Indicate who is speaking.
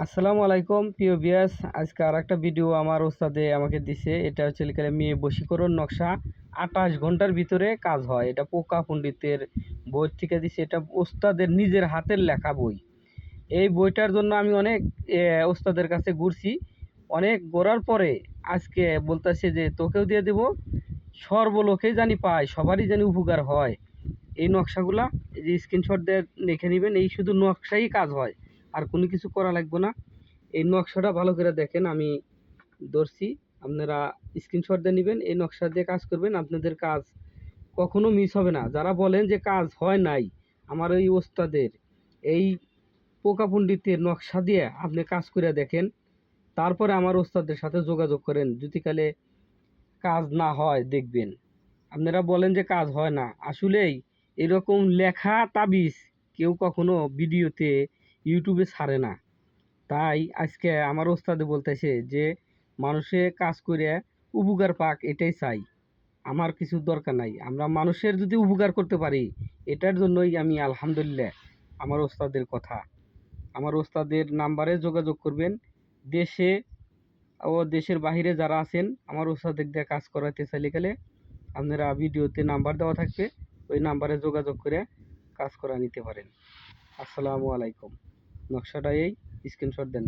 Speaker 1: আসসালামু আলাইকুম প্রিয় ভিউয়ার্স, আজকে আর একটা ভিডিও আমার ওস্তাদে আমাকে দিছে। এটা হচ্ছে লিখে মেয়ে বশীকরণ নকশা 28 ঘন্টার ভিতরে কাজ হয়। এটা পোকা পণ্ডিতের বই থেকে দিছে। এটা ওস্তাদের নিজের হাতের লেখা বই। এই বইটার জন্য আমি অনেক ওস্তাদের কাছে ঘুরছি। অনেক ঘোরার পরে আজকে বলতেছে যে তোকেও দিয়ে দেব, সর্বলোকেই জানি পায়, সবারই জানি উপকার হয়। এই নকশাগুলা এই যে স্ক্রিনশট দিয়ে লিখে নেবেন। এই শুধু নকশাই কাজ হয়, আর কোনো কিছু করা লাগবে না। এই নকশাটা ভালো করে দেখেন, আমি ধরছি, আপনারা স্ক্রিনশট দিয়ে নেবেন, এই নকশা দিয়ে কাজ করবেন, আপনাদের কাজ কখনো মিস হবে না। যারা বলেন যে কাজ হয় নাই, আমার ওই ওস্তাদের এই পোকা পণ্ডিতের নকশা দিয়ে আপনি কাজ করে দেখেন, তারপরে আমার ওস্তাদের সাথে যোগাযোগ করেন। যদি কালে কাজ না হয় দেখবেন। আপনারা বলেন যে কাজ হয় না, আসলেই এরকম লেখা তাবিজ কেউ কখনো ভিডিওতে ইউটিউবে ছাড়ে না। তাই আজকে আমার ওস্তাদে বলতেছে যে মানুষে কাজ করে উপকার পাক, এটাই চাই। আমার কিছু দরকার নাই, আমরা মানুষের যদি উপকার করতে পারি এটার জন্যই আমি আলহামদুলিল্লাহ। আমার ওস্তাদের কথা, আমার ওস্তাদের নাম্বারে যোগাযোগ করবেন। দেশে ও দেশের বাহিরে যারা আছেন আমার ওস্তাদের দিয়ে কাজ করাতে চাইলে গেলে আপনারা ভিডিওতে নাম্বার দেওয়া থাকবে, ওই নাম্বারে যোগাযোগ করে কাজ করা নিতে পারেন। আসসালামু আলাইকুম। নকশাটা এই, স্ক্রিনশট দেন।